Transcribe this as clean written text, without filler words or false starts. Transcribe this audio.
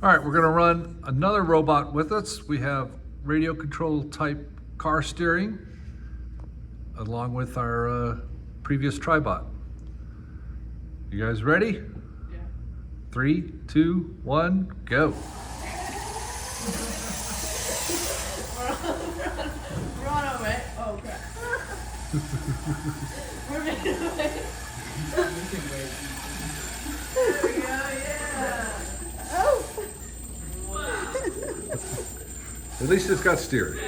All right, we're gonna run another robot with us. We have radio control type car steering along with our previous tribot. You guys ready? Yeah. 3, 2, 1, go. We're on our way. Oh crap. We're making our way. There we go, yeah. Oh! At least it's got steering.